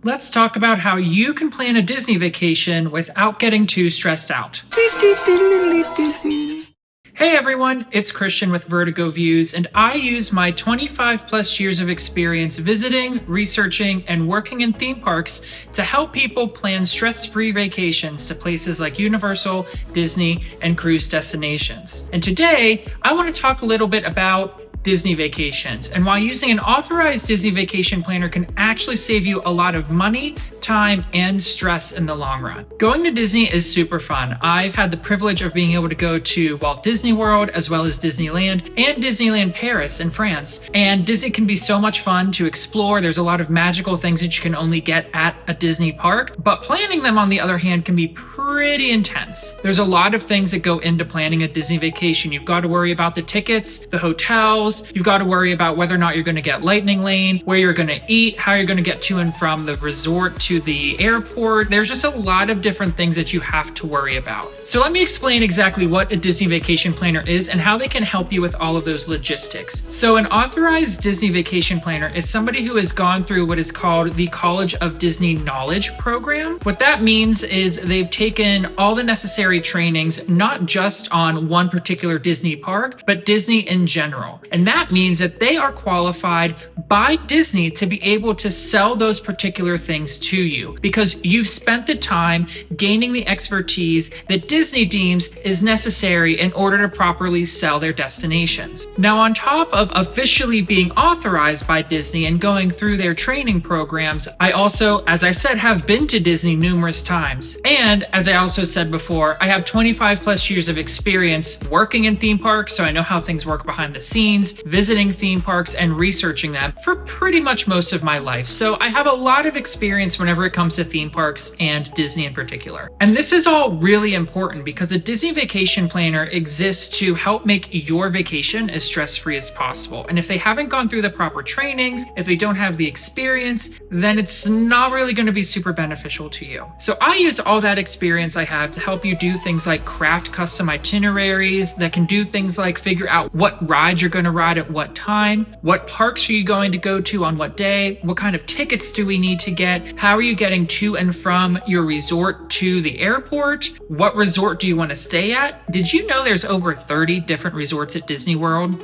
Let's talk about how you can plan a Disney vacation without getting too stressed out. Hey everyone, it's Christian with Vertigo Views, and I use my 25 plus years of experience visiting, researching, and working in theme parks to help people plan stress-free vacations to places like Universal, Disney, and cruise destinations. And today, I want to talk a little bit about Disney vacations and why using an authorized Disney vacation planner can actually save you a lot of money, time, and stress in the long run. Going to Disney is super fun. I've had the privilege of being able to go to Walt Disney World as well as Disneyland and Disneyland Paris in France. And Disney can be so much fun to explore. There's a lot of magical things that you can only get at a Disney park, but planning them on the other hand can be pretty intense. There's a lot of things that go into planning a Disney vacation. You've got to worry about the tickets, the hotels, you've got to worry about whether or not you're going to get lightning lane, where you're going to eat, how you're going to get to and from the resort to the airport. There's just a lot of different things that you have to worry about. So let me explain exactly what a Disney vacation planner is and how they can help you with all of those logistics. So an authorized Disney vacation planner is somebody who has gone through what is called the College of Disney Knowledge program. What that means is they've taken all the necessary trainings, not just on one particular Disney park, but Disney in general. And that means that they are qualified by Disney to be able to sell those particular things to you because you've spent the time gaining the expertise that Disney deems is necessary in order to properly sell their destinations. Now, on top of officially being authorized by Disney and going through their training programs, I also, as I said, have been to Disney numerous times. And as I also said before, I have 25 plus years of experience working in theme parks, so I know how things work behind the scenes, visiting theme parks and researching them for pretty much most of my life. So I have a lot of experience whenever it comes to theme parks and Disney in particular. And this is all really important because a Disney vacation planner exists to help make your vacation as stress-free as possible. And if they haven't gone through the proper trainings, if they don't have the experience, then it's not really going to be super beneficial to you. So I use all that experience I have to help you do things like craft custom itineraries that can do things like figure out what rides you're going to ride at what time, what parks are you going to go to on what day, what kind of tickets do we need to get, how are you getting to and from your resort to the airport, what resort do you want to stay at? Did you know there's over 30 different resorts at Disney World?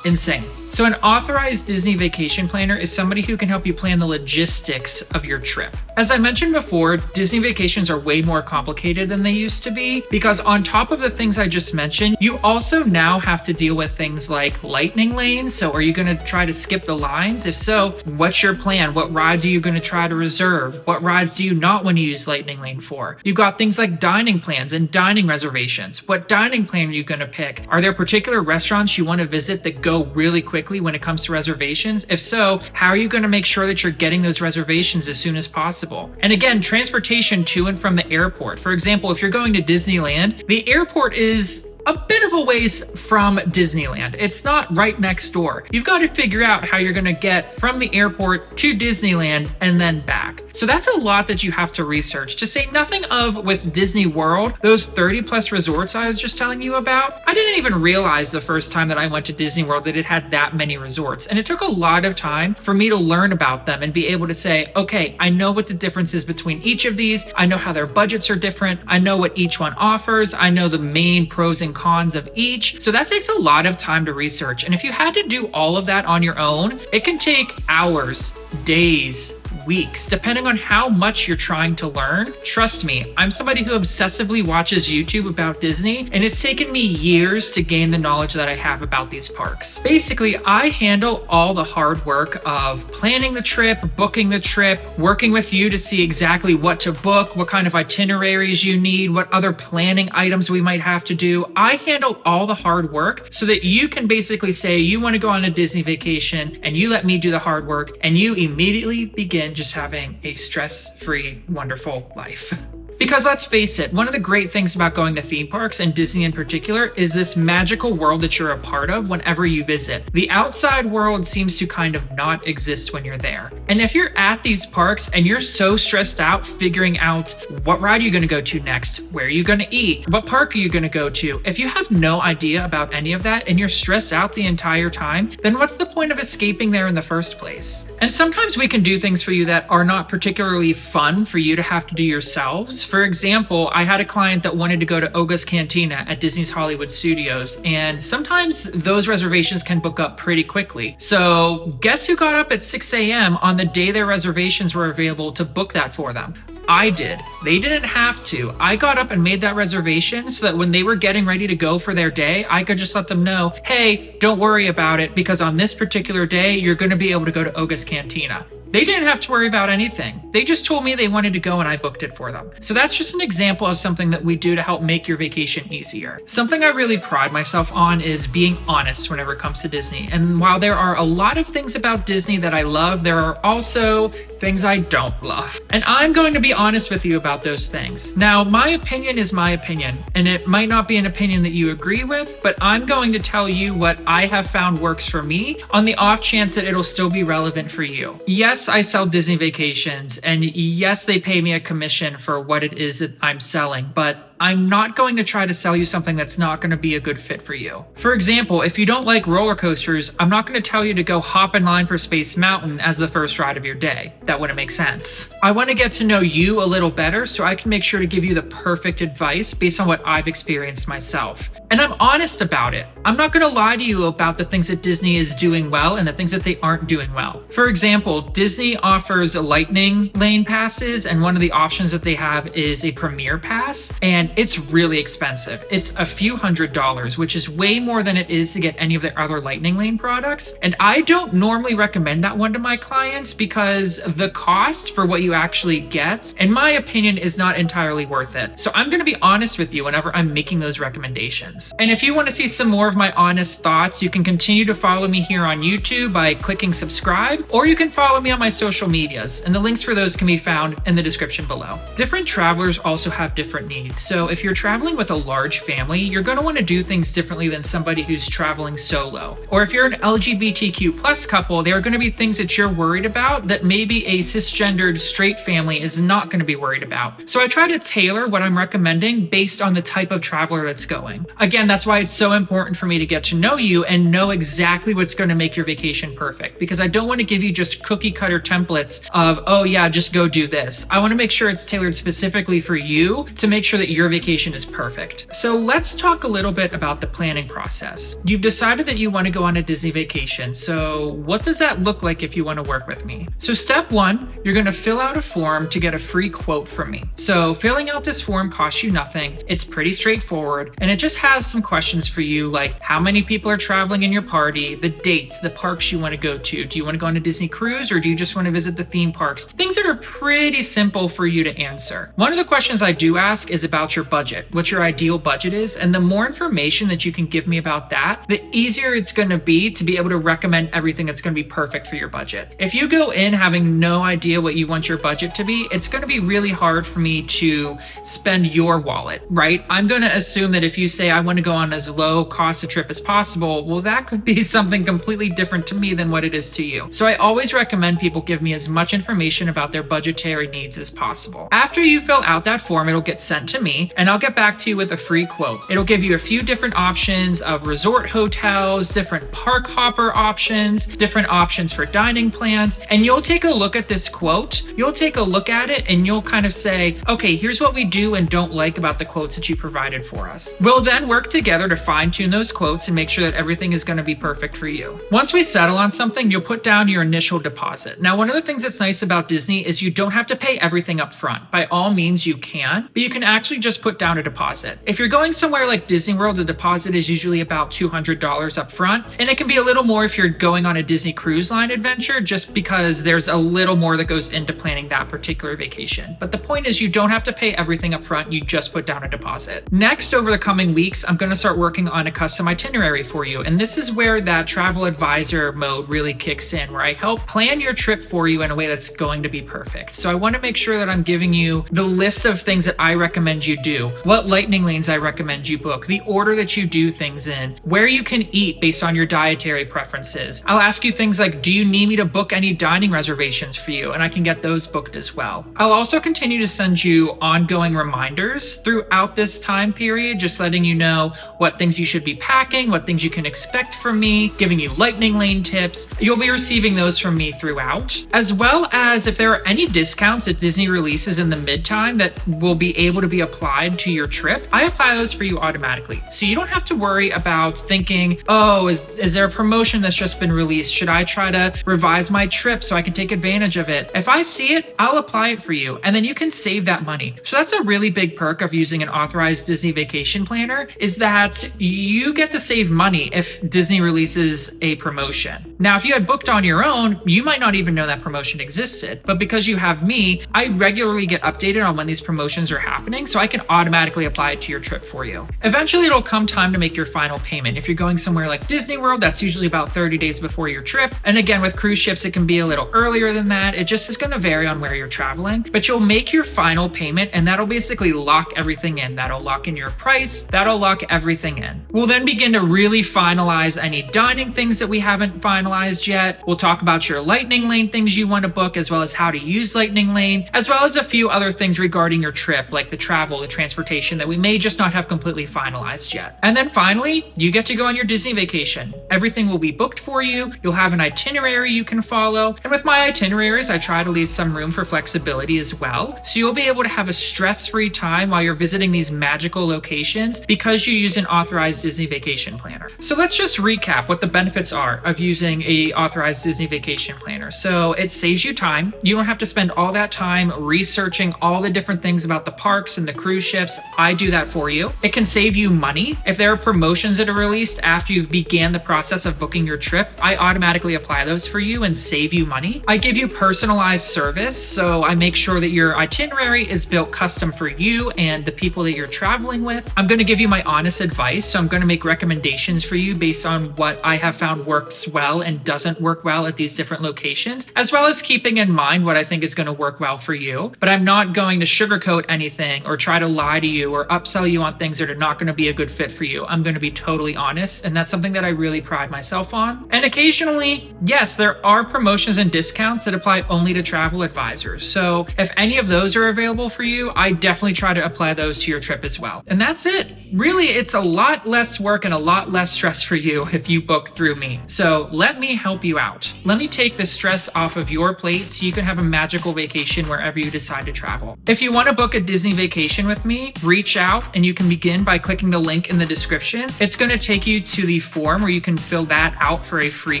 Insane. So an authorized Disney vacation planner is somebody who can help you plan the logistics of your trip. As I mentioned before, Disney vacations are way more complicated than they used to be because on top of the things I just mentioned, you also now have to deal with things like lightning lanes. So are you going to try to skip the lines? If so, what's your plan? What rides are you going to try to reserve? What rides do you not want to use lightning lane for? You've got things like dining plans and dining reservations. What dining plan are you going to pick? Are there particular restaurants you want to visit that go really quickly when it comes to reservations? If so, how are you going to make sure that you're getting those reservations as soon as possible? And again, transportation to and from the airport. For example, if you're going to Disneyland, the airport is a bit of a ways from Disneyland. It's not right next door. You've got to figure out how you're going to get from the airport to Disneyland and then back. So that's a lot that you have to research, to say nothing of with Disney World, those 30 plus resorts I was just telling you about. I didn't even realize the first time that I went to Disney World that it had that many resorts. And it took a lot of time for me to learn about them and be able to say, okay, I know what the difference is between each of these. I know how their budgets are different. I know what each one offers. I know the main pros and cons of each. So that takes a lot of time to research. And if you had to do all of that on your own, it can take hours, days, weeks, depending on how much you're trying to learn. Trust me, I'm somebody who obsessively watches YouTube about Disney, and it's taken me years to gain the knowledge that I have about these parks. Basically, I handle all the hard work of planning the trip, booking the trip, working with you to see exactly what to book, what kind of itineraries you need, what other planning items we might have to do. I handle all the hard work so that you can basically say you want to go on a Disney vacation and you let me do the hard work and you immediately begin just having a stress-free, wonderful life. Because let's face it, one of the great things about going to theme parks, and Disney in particular, is this magical world that you're a part of whenever you visit. The outside world seems to kind of not exist when you're there. And if you're at these parks and you're so stressed out figuring out what ride you're going to go to next, where are you going to eat, what park are you going to go to, if you have no idea about any of that and you're stressed out the entire time, then what's the point of escaping there in the first place? And sometimes we can do things for you that are not particularly fun for you to have to do yourselves. For example, I had a client that wanted to go to Oga's Cantina at Disney's Hollywood Studios, and sometimes those reservations can book up pretty quickly. So guess who got up at 6 a.m. on the day their reservations were available to book that for them? I did. They didn't have to. I got up and made that reservation so that when they were getting ready to go for their day, I could just let them know, hey, don't worry about it, because on this particular day, you're going to be able to go to Oga's Cantina. They didn't have to worry about anything. They just told me they wanted to go and I booked it for them. So that's just an example of something that we do to help make your vacation easier. Something I really pride myself on is being honest whenever it comes to Disney. And while there are a lot of things about Disney that I love, there are also things I don't love. And I'm going to be honest with you about those things. Now, my opinion is my opinion, and it might not be an opinion that you agree with, but I'm going to tell you what I have found works for me on the off chance that it'll still be relevant for you. Yes, I sell Disney vacations, and yes, they pay me a commission for what it is that I'm selling, but I'm not going to try to sell you something that's not going to be a good fit for you. For example, if you don't like roller coasters, I'm not going to tell you to go hop in line for Space Mountain as the first ride of your day. That wouldn't make sense. I want to get to know you a little better so I can make sure to give you the perfect advice based on what I've experienced myself. And I'm honest about it. I'm not going to lie to you about the things that Disney is doing well and the things that they aren't doing well. For example, Disney offers lightning lane passes, and one of the options that they have is a premier pass, and it's really expensive. It's a few $100s, which is way more than it is to get any of their other lightning lane products. And I don't normally recommend that one to my clients because the cost for what you actually get, in my opinion, is not entirely worth it. So I'm going to be honest with you whenever I'm making those recommendations. And if you want to see some more of my honest thoughts, you can continue to follow me here on YouTube by clicking subscribe, or you can follow me on my social medias, and the links for those can be found in the description below. Different travelers also have different needs. So if you're traveling with a large family, you're going to want to do things differently than somebody who's traveling solo. Or if you're an LGBTQ plus couple, there are going to be things that you're worried about that maybe a cisgendered straight family is not going to be worried about. So I try to tailor what I'm recommending based on the type of traveler that's going. Again, that's why it's so important for me to get to know you and know exactly what's going to make your vacation perfect, because I don't want to give you just cookie cutter templates of, oh yeah, just go do this. I want to make sure it's tailored specifically for you to make sure that your vacation is perfect. So let's talk a little bit about the planning process. You've decided that you want to go on a Disney vacation. So what does that look like if you want to work with me? So step one, you're going to fill out a form to get a free quote from me. So filling out this form costs you nothing. It's pretty straightforward, and it just has some questions for you, like how many people are traveling in your party, the dates, the parks you want to go to. Do you want to go on a Disney cruise, or do you just want to visit the theme parks? Things that are pretty simple for you to answer. One of the questions I do ask is about your budget, what your ideal budget is, and the more information that you can give me about that, the easier it's going to be able to recommend everything that's going to be perfect for your budget. If you go in having no idea what you want your budget to be, it's going to be really hard for me to spend your wallet, right? I'm going to assume that if you say I want to go on as low cost a trip as possible, well, that could be something completely different to me than what it is to you. So I always recommend people give me as much information about their budgetary needs as possible. After you fill out that form, it'll get sent to me, and I'll get back to you with a free quote. It'll give you a few different options of resort hotels, different park hopper options, different options for dining plans, and you'll take a look at this quote. You'll take a look at it and you'll kind of say, okay, here's what we do and don't like about the quotes that you provided for us. We'll then work together to fine-tune those quotes and make sure that everything is going to be perfect for you. Once we settle on something, you'll put down your initial deposit. Now, one of the things that's nice about Disney is you don't have to pay everything up front. By all means, you can, but you can actually just put down a deposit. If you're going somewhere like Disney World, the deposit is usually about $200 up front, and it can be a little more if you're going on a Disney Cruise Line adventure, just because there's a little more that goes into planning that particular vacation. But the point is, you don't have to pay everything up front, you just put down a deposit. Next, over the coming weeks, I'm going to start working on a custom itinerary for you, and this is where that travel advisor mode really kicks in, where I help plan your trip for you in a way that's going to be perfect. So I want to make sure that I'm giving you the list of things that I recommend you do, what lightning lanes I recommend you book, the order that you do things in, where you can eat based on your dietary preferences. I'll ask you things like, do you need me to book any dining reservations for you? And I can get those booked as well. I'll also continue to send you ongoing reminders throughout this time period, just letting you know what things you should be packing, what things you can expect from me, giving you lightning lane tips. You'll be receiving those from me throughout, as well as if there are any discounts that Disney releases in the mid-time that will be able to be applied to your trip. I apply those for you automatically. So you don't have to worry about thinking, oh, is there a promotion that's just been released? Should I try to revise my trip so I can take advantage of it? If I see it, I'll apply it for you, and then you can save that money. So that's a really big perk of using an Authorized Disney Vacation Planner, is that you get to save money if Disney releases a promotion. Now, if you had booked on your own, you might not even know that promotion existed, but because you have me, I regularly get updated on when these promotions are happening, so I can automatically apply it to your trip for you. Eventually, it'll come time to make your final payment. If you're going somewhere like Disney World, that's usually about 30 days before your trip. And again, with cruise ships, it can be a little earlier than that. It just is going to vary on where you're traveling, but you'll make your final payment, and that'll basically lock everything in. That'll lock in your price. That'll lock everything in. We'll then begin to really finalize any dining things that we haven't finalized yet. We'll talk about your lightning lane things you want to book, as well as how to use lightning lane, as well as a few other things regarding your trip, like the travel, the transportation that we may just not have completely finalized yet. And then finally, you get to go on your Disney vacation. Everything will be booked for you. You'll have an itinerary you can follow. And with my itineraries, I try to leave some room for flexibility as well. So you'll be able to have a stress-free time while you're visiting these magical locations because you use an Authorized Disney Vacation Planner. So let's just recap what the benefits are of using a Authorized Disney Vacation Planner. So it saves you time. You don't have to spend all that time researching all the different things about the parks and the cruise ships. I do that for you. It can save you money. If there are promotions that are released after you've began the process of booking your trip, I automatically apply those for you and save you money. I give you personalized service, so I make sure that your itinerary is built custom for you and the people that you're traveling with. I'm going to give you my honest advice, so I'm going to make recommendations for you based on what I have found works well and doesn't work well at these different locations, as well as keeping in mind what I think is going to work well for you. But I'm not going to sugarcoat anything or try to lie to you or upsell you on things that are not going to be a good fit for you. I'm going to be totally honest, and that's something that I really pride myself on. And occasionally, yes, there are promotions and discounts that apply only to travel advisors. So if any of those are available for you, I definitely try to apply those to your trip as well. And that's it. Really, it's a lot less work and a lot less stress for you if you book through me. So let me help you out. Let me take the stress off of your plate so you can have a magical vacation wherever you decide to travel. If you want to book a Disney vacation with me, reach out, and you can begin by clicking the link in the description. It's going to take you to the form where you can fill that out for a free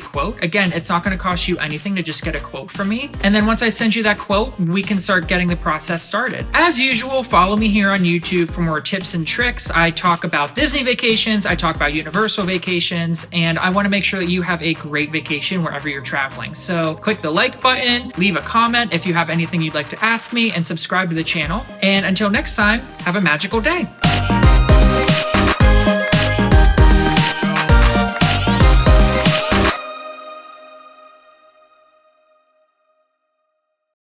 quote. Again, it's not going to cost you anything to just get a quote from me. And then once I send you that quote, we can start getting the process started. As usual, follow me here on YouTube for more tips and tricks. I talk about Disney vacations, I talk about Universal vacations, and I want to make sure that you have a great vacation wherever you're traveling. So click the like button, leave a comment if you have anything you'd like to ask me, and subscribe to the channel. And until next time, have a magical day.